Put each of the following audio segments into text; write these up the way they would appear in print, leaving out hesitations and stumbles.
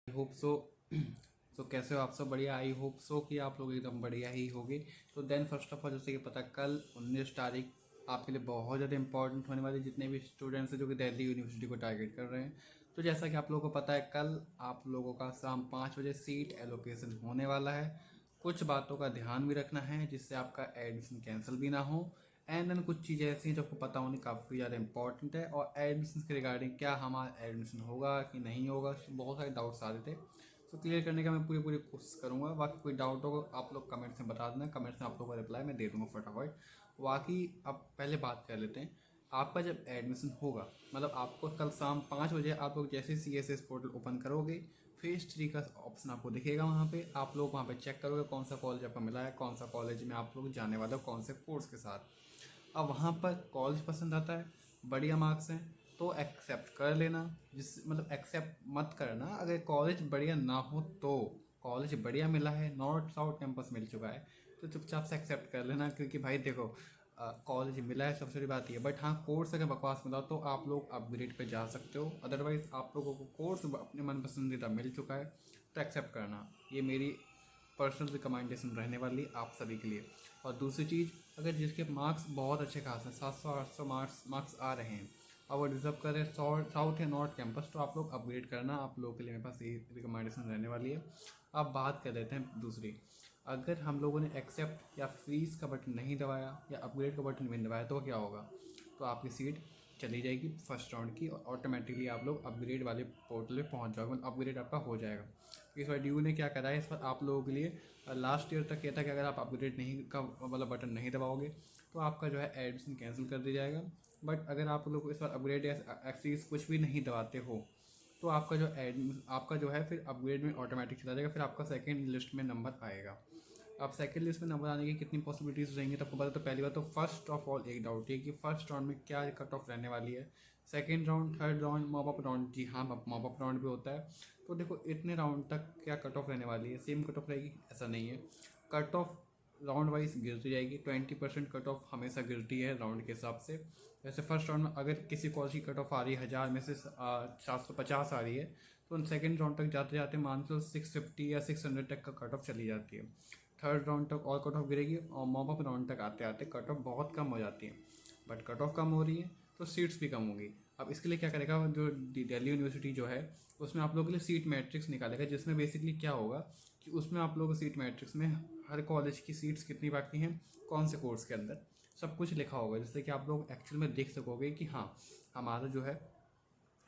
Hope so. तो कैसे हो आप सब? बढ़िया। आई होप सो कि आप लोग एकदम बढ़िया ही होगे। तो देन फर्स्ट ऑफ ऑल, जैसे कि पता, कल 19 तारीख आपके लिए बहुत ज़्यादा इंपॉर्टेंट होने वाली, जितने भी स्टूडेंट्स हैं जो कि दिल्ली यूनिवर्सिटी को टारगेट कर रहे हैं। तो जैसा कि आप लोगों को पता है, कल आप लोगों का शाम 5 बजे सीट एलोकेशन होने वाला है। कुछ बातों का ध्यान भी रखना है जिससे आपका एडमिशन कैंसिल भी ना हो। एंड देन कुछ चीज़ें ऐसी हैं जो आपको पता होनी काफ़ी ज़्यादा इंपॉर्टेंट है, और एडमिशन के रिगार्डिंग क्या हमारा एडमिशन होगा कि नहीं होगा, बहुत सारे डाउट्स आ रहे थे। तो क्लियर करने का मैं पूरी पूरी कोशिश करूँगा। बाकी कोई डाउट होगा आप लोग कमेंट्स में बता देना, कमेंट्स में आप लोगों का रिप्लाई मैं दे दूँगा फटाफट। बाकी अब पहले बात कर लेते हैं। आपका जब एडमिशन होगा, मतलब आपको कल शाम 5 बजे आप लोग जैसे CSS पोर्टल ओपन करोगे, फेज 3 का ऑप्शन आपको दिखेगा। वहाँ पे आप लोग वहाँ पे चेक करोगे कौन सा कॉलेज आपको मिला है, कौन सा कॉलेज में आप लोग जाने वाले हो, कौन से कोर्स के साथ। अब वहाँ पर कॉलेज पसंद आता है, बढ़िया मार्क्स हैं, तो एक्सेप्ट कर लेना। जिस मतलब एक्सेप्ट मत करना अगर कॉलेज बढ़िया ना हो तो। कॉलेज बढ़िया मिला है, नॉर्थ साउथ कैंपस मिल चुका है, तो चुपचाप से एक्सेप्ट कर लेना। क्योंकि भाई देखो, कॉलेज मिला है सबसे बड़ी बात ये। बट हाँ, कोर्स अगर बकवास मिला तो आप लोग अपग्रेड पे जा सकते हो। अदरवाइज़ आप लोगों को कोर्स अपने मन पसंदीदा मिल चुका है, तो एक्सेप्ट करना। ये मेरी पर्सनल रिकमेंडेशन रहने वाली आप सभी के लिए। और दूसरी चीज़, अगर जिसके मार्क्स बहुत अच्छे खास हैं, 700-800 मार्क्स आ रहे हैं, और वो डिजर्व कर रहे हैं साउथ या नॉर्थ कैंपस, तो आप लोग अपग्रेड करना। आप लोगों के लिए मेरे पास यही रिकमेंडेशन रहने वाली है। अब बात कर लेते हैं दूसरी। अगर हम लोगों ने एक्सेप्ट या फीस का बटन नहीं दबाया या अपग्रेड का बटन नहीं दबाया तो क्या होगा? तो आपकी सीट चली जाएगी फर्स्ट राउंड की, और ऑटोमेटिकली आप लोग अपग्रेड वाले पोर्टल पे पहुंच जाओगे, मतलब अपग्रेड आपका हो जाएगा। इस बार ड्यू ने क्या करा है, इस बार आप लोगों के लिए लास्ट ईयर तक ये था कि अगर आप अपग्रेड नहीं का वाला बटन नहीं दबाओगे तो आपका जो है एडमिशन कैंसिल कर दिया जाएगा। बट अगर आप लोग इस बार अपग्रेड या एक्सीज कुछ भी नहीं दबाते हो तो आपका जो है फिर अपग्रेड में ऑटोमेटिक चला जाएगा, फिर आपका सेकेंड लिस्ट में नंबर आएगा। अब सेकंड लिस्ट में नंबर आने की कितनी पॉसिबिलिटीज़ रहेंगी तो आपको पता। तो पहली बात तो फर्स्ट ऑफ ऑल एक डाउट है कि फर्स्ट राउंड में क्या कट ऑफ रहने वाली है। Second round, third round, mop up round, जी हाँ, मॉप अप राउंड भी होता है। तो देखो, इतने राउंड तक क्या कट ऑफ रहने वाली है, सेम कट ऑफ रहेगी ऐसा नहीं है। कट ऑफ राउंड वाइज गिरती जाएगी। 20% कट ऑफ हमेशा गिरती है राउंड के हिसाब से। जैसे फर्स्ट राउंड में अगर किसी कॉलेज की कट ऑफ आ रही है 1000 में से 750 आ रही है, तो सेकेंड राउंड तक जाते जाते मान लो 650 या 600 तक का कट ऑफ चली जाती है। थर्ड राउंड तक और कट ऑफ गिरेगी, और मॉप अप राउंड तक आते आते कट ऑफ बहुत कम हो जाती है। बट कट ऑफ कम हो रही है तो सीट्स भी कम होंगी। अब इसके लिए क्या करेगा, जो दिल्ली यूनिवर्सिटी जो है उसमें आप लोगों के लिए सीट मैट्रिक्स निकालेगा, जिसमें बेसिकली क्या होगा कि उसमें आप लोगों को सीट मैट्रिक्स में हर कॉलेज की सीट्स कितनी बाकी हैं, कौन से कोर्स के अंदर, सब कुछ लिखा होगा, जिससे कि आप लोग एक्चुअल में देख सकोगे कि हाँ, हमारा जो है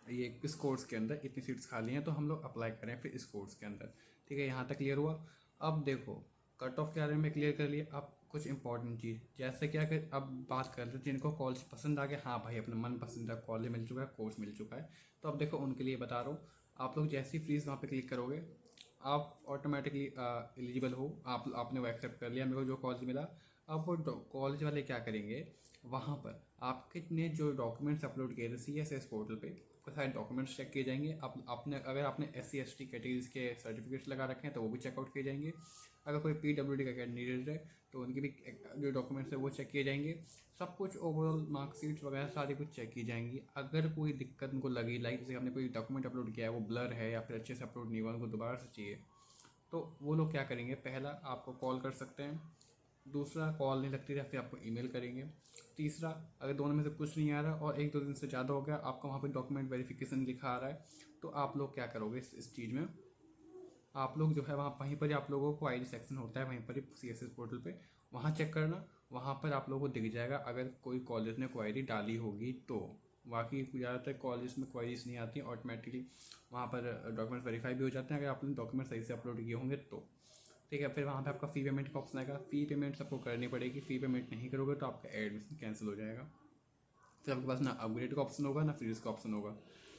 ये इस कोर्स के अंदर इतनी सीट्स खाली हैं, तो हम लोग अप्लाई करें फिर इस कोर्स के अंदर। ठीक है, यहाँ तक क्लियर हुआ। अब देखो, कट ऑफ के बारे में क्लियर कर लिए। अब कुछ इंपॉर्टेंट चीज़, जैसे क्या कि अब बात कर लेते हैं जिनको कॉलेज पसंद आ गया, हाँ भाई अपना मन पसंदीदा कॉलेज मिल चुका है, कोर्स मिल चुका है, तो अब देखो उनके लिए बता रहा हूँ। आप लोग जैसी फीस वहाँ पे क्लिक करोगे, आप ऑटोमेटिकली एलिजिबल हो। आपने वो एक्सेप्ट कर लिया, मेरे को जो कॉलेज मिला। अब वो कॉलेज वाले क्या करेंगे, वहाँ पर आपके जो डॉक्यूमेंट्स अपलोड किए थे CSS पोर्टल पे, आपके सारे डॉक्यूमेंट्स चेक किए जाएंगे। अगर आपने SC ST कैटेगरीज के सर्टिफिकेट्स लगा रखे हैं तो वो भी चेकआउट किए जाएंगे। अगर कोई PWD का कैंडिडेट है तो उनके भी जो डॉक्यूमेंट्स है वो चेक किए जाएंगे। सब कुछ ओवरऑल मार्कशीट्स वगैरह सारी कुछ चेक की जाएंगी। अगर कोई दिक्कत उनको लगी, लाइक जैसे हमने कोई डॉक्यूमेंट अपलोड किया है वो ब्लर है या फिर अच्छे से अपलोड नहीं हुआ, उनको दोबारा से चाहिए, तो वो लोग क्या करेंगे, पहला आपको कॉल कर सकते हैं। दूसरा, कॉल नहीं लगती है फिर आपको ईमेल करेंगे। तीसरा, अगर दोनों में से कुछ नहीं आ रहा और 1-2 दिन से ज़्यादा हो गया, आपका वहाँ पे डॉक्यूमेंट वेरिफिकेशन लिखा आ रहा है, तो आप लोग क्या करोगे इस चीज़ में, आप लोग जो है वहाँ वहीं पर ही आप लोगों को ID सेक्शन होता है, वहीं पर ही CSS पोर्टल पे वहाँ चेक करना। वहाँ पर आप लोगों को दिख जाएगा अगर कोई कॉलेज ने क्वायरी डाली होगी तो। बाकी ज़्यादातर कॉलेज में क्वायरीज नहीं आती, ऑटोमेटिकली वहाँ पर डॉक्यूमेंट वेरीफाई भी हो जाते हैं अगर आपने डॉक्यूमेंट सही से अपलोड किए होंगे तो। ठीक है, फिर वहाँ पे आपका फ़ी पेमेंट का ऑप्शन आएगा। फ़ी पेमेंट आपको करनी पड़ेगी। फ़ी पेमेंट नहीं करोगे तो आपका एडमिशन कैंसिल हो जाएगा। फिर आपके पास ना अपग्रेड का ऑप्शन होगा ना फ्रीज का ऑप्शन होगा।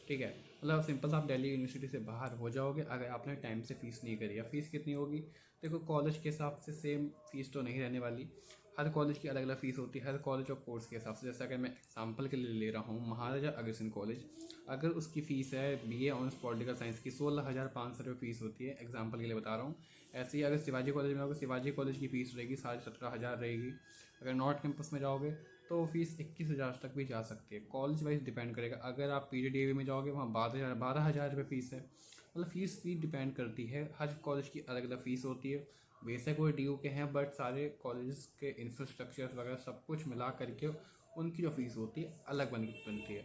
ठीक है, मतलब सिंपल सा आप दिल्ली यूनिवर्सिटी से बाहर हो जाओगे अगर आपने टाइम से फ़ीस नहीं करी है। फ़ीस कितनी होगी, देखो कॉलेज के हिसाब से सेम फ़ीस तो नहीं रहने वाली, हर कॉलेज की अलग अलग फ़ीस होती है, हर कॉलेज और कोर्स के हिसाब से। जैसे अगर मैं एग्जांपल के लिए ले रहा हूँ महाराजा अग्रसेन कॉलेज, अगर उसकी फ़ीस है BA ऑनर्स पॉलिटिकल साइंस की 16,500 रुपये फ़ीस होती है, एग्जाम्पल के लिए बता रहा हूँ। ऐसे ही अगर शिवाजी कॉलेज में जाओगे, शिवाजी कॉलेज की फ़ीस रहेगी 17,500 रहेगी। अगर नॉर्थ कैंपस में जाओगे तो फीस 21,000 तक भी जा सकती है, कॉलेज वाइज डिपेंड करेगा। अगर आप PGDAV में जाओगे वहाँ 12,000 रुपये फीस है। मतलब फ़ीस डिपेंड करती है, हर कॉलेज की अलग अलग फ़ीस होती है। बेशक वो डी के हैं बट सारे कॉलेज के इंफ्रास्ट्रक्चर वगैरह सब कुछ मिला करके उनकी जो फ़ीस होती है अलग बनती है।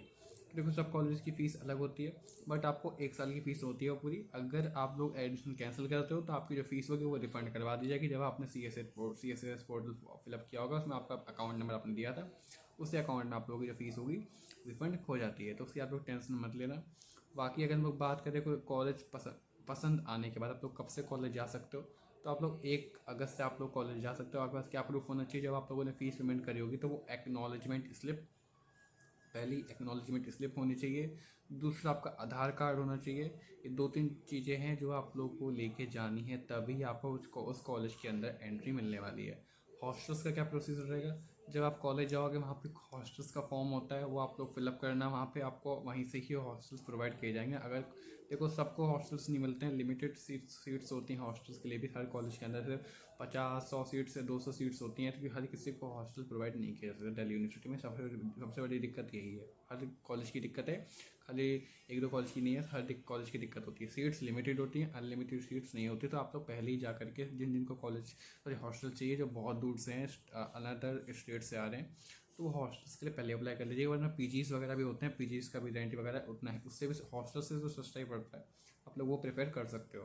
देखो सब कॉलेज की फ़ीस अलग होती है, बट आपको 1 साल की फ़ीस होती है वो पूरी। अगर आप लोग एडमिशन कैंसिल करते हो तो आपकी जो फ़ीस होगी वो रिफ़ंड करवा दी जाएगी। जब आपने CSS पोर्टल फिलअप किया होगा, उसमें आपका अकाउंट नंबर आपने दिया था, उसी अकाउंट में आप लोगों की जो फ़ीस होगी रिफ़ंड हो जाती है। तो उसकी आप लोग टेंशन मत लेना। बाकी अगर हम लोग बात करें कोई कॉलेज पसंद आने के बाद आप लोग कब से कॉलेज जा सकते हो, तो आप लोग 1 अगस्त से आप लोग कॉलेज जा सकते हो। आपके पास क्या प्रूफ होना चाहिए? जब आप लोगों ने फ़ीस पेमेंट करी होगी तो वो एक्नॉलेजमेंट स्लिप, पहली एक्नॉलेजमेंट स्लिप होनी चाहिए, दूसरा आपका आधार कार्ड होना चाहिए। ये 2-3 चीज़ें हैं जो आप लोग को लेके जानी है, तभी आपको उस कॉलेज के अंदर एंट्री मिलने वाली है। हॉस्टल्स का क्या प्रोसीजर रहेगा? जब आप कॉलेज जाओगे वहाँ पे हॉस्टल्स का फॉर्म होता है, वो आप लोग फिलअप करना। वहाँ पे आपको वहीं से ही हॉस्टल्स प्रोवाइड किए जाएंगे। अगर देखो सबको हॉस्टल्स नहीं मिलते हैं, लिमिटेड सीट्स होती हैं हॉस्टल्स के लिए भी। हर कॉलेज के अंदर सिर्फ 50-100 सीट्स से 200 सीट्स होती हैं, क्योंकि हर किसी को हॉस्टल प्रोवाइड नहीं किया जाता। दिल्ली यूनिवर्सिटी में सबसे बड़ी दिक्कत यही है। हर कॉलेज की दिक्कत है, खाली 1-2 कॉलेज की नहीं है, हर कॉलेज की दिक्कत होती है। सीट्स लिमिटेड होती हैं, अनलिमिटेड सीट्स नहीं होती। तो आप लोग पहले ही जा करके जिनको कॉलेज हॉस्टल चाहिए, जो बहुत दूर से हैं, अनदर स्टेट से आ रहे हैं, तो वो हॉस्टल्स के लिए पहले अप्लाई कर लीजिए। वरना पीजीज़ वगैरह भी होते हैं, पीजीज़ का भी रेंट वगैरह उतना है, उससे भी हॉस्टल से तो सस्ता ही पड़ता है। आप लोग वो प्रेफर कर सकते हो।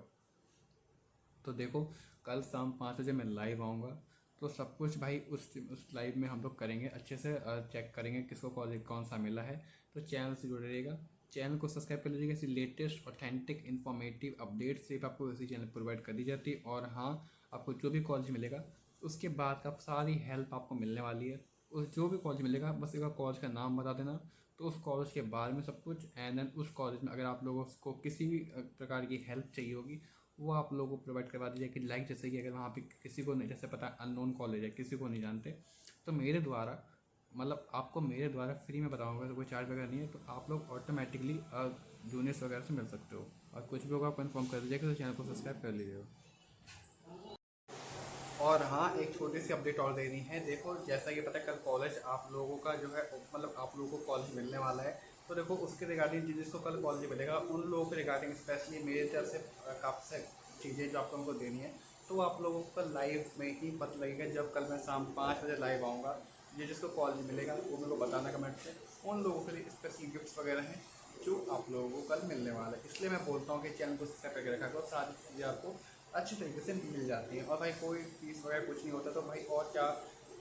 तो देखो कल शाम 5 बजे मैं लाइव आऊँगा, तो सब कुछ भाई उस लाइव में हम लोग करेंगे, अच्छे से चेक करेंगे किसको कॉलेज कौन सा मिला है। तो चैनल से जुड़े रहिएगा, चैनल को सब्सक्राइब कर लीजिएगा। ऐसी लेटेस्ट ऑथेंटिक इन्फॉर्मेटिव अपडेट सिर्फ आपको इसी चैनल पर प्रोवाइड कर दी जाती है। और हाँ, आपको जो भी कॉलेज मिलेगा उसके बाद का सारी हेल्प आपको मिलने वाली है। उस जो भी कॉलेज मिलेगा बस एक बार कॉलेज का नाम बता देना, तो उस कॉलेज के बारे में सब कुछ। एंड देन उस कॉलेज में अगर आप लोगों को किसी भी प्रकार की हेल्प चाहिए होगी, वो आप लोगों को प्रोवाइड करवा दी जाएगी। लाइक जैसे कि अगर वहाँ पे किसी को नहीं, जैसे पता अननोन कॉलेज है, किसी को नहीं जानते, तो मेरे द्वारा, मतलब आपको मेरे द्वारा फ्री में बताऊँगा, तो कोई चार्ज वगैरह नहीं है, तो आप लोग ऑटोमेटिकली जूनियर्स वगैरह से मिल सकते हो। और कुछ भी होगा आप कन्फर्म कर दीजिएगा, तो चैनल को सब्सक्राइब कर लीजिएगा। और हाँ, एक छोटी सी अपडेट और देनी है। देखो जैसा कि पता है कल कॉलेज आप लोगों का जो है, मतलब आप लोगों को कॉलेज मिलने वाला है। तो देखो उसके रिगार्डिंग जिसको कल कॉलेज मिलेगा उन लोगों के रिगार्डिंग स्पेशली मेरे तरफ से काफ़ी सारी चीज़ें जो आप लोगों को देनी है, तो आप लोगों को कल लाइव में ही पता लगेगा। जब कल मैं शाम 5 बजे लाइव आऊँगा, ये जिसको कॉलेज मिलेगा वो मेरे को बताना कमेंट से। उन लोगों के लिए स्पेशल गिफ्ट्स वगैरह हैं जो आप लोगों को कल मिलने वाला है। इसलिए मैं बोलता हूँ कि चैनल को सब्सक्राइब करके रखा करो, सारी चीज़ें आपको अच्छी तरीके से मिल जाती हैं। और भाई कोई फीस वगैरह कुछ नहीं होता, तो भाई और क्या,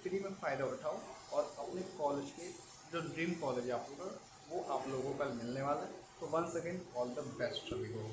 फ्री में फ़ायदा उठाओ और अपने कॉलेज के जो ड्रीम कॉलेज है आप लोगों का, वो आप लोगों को कल मिलने वाला है। तो once again all the best सभी को।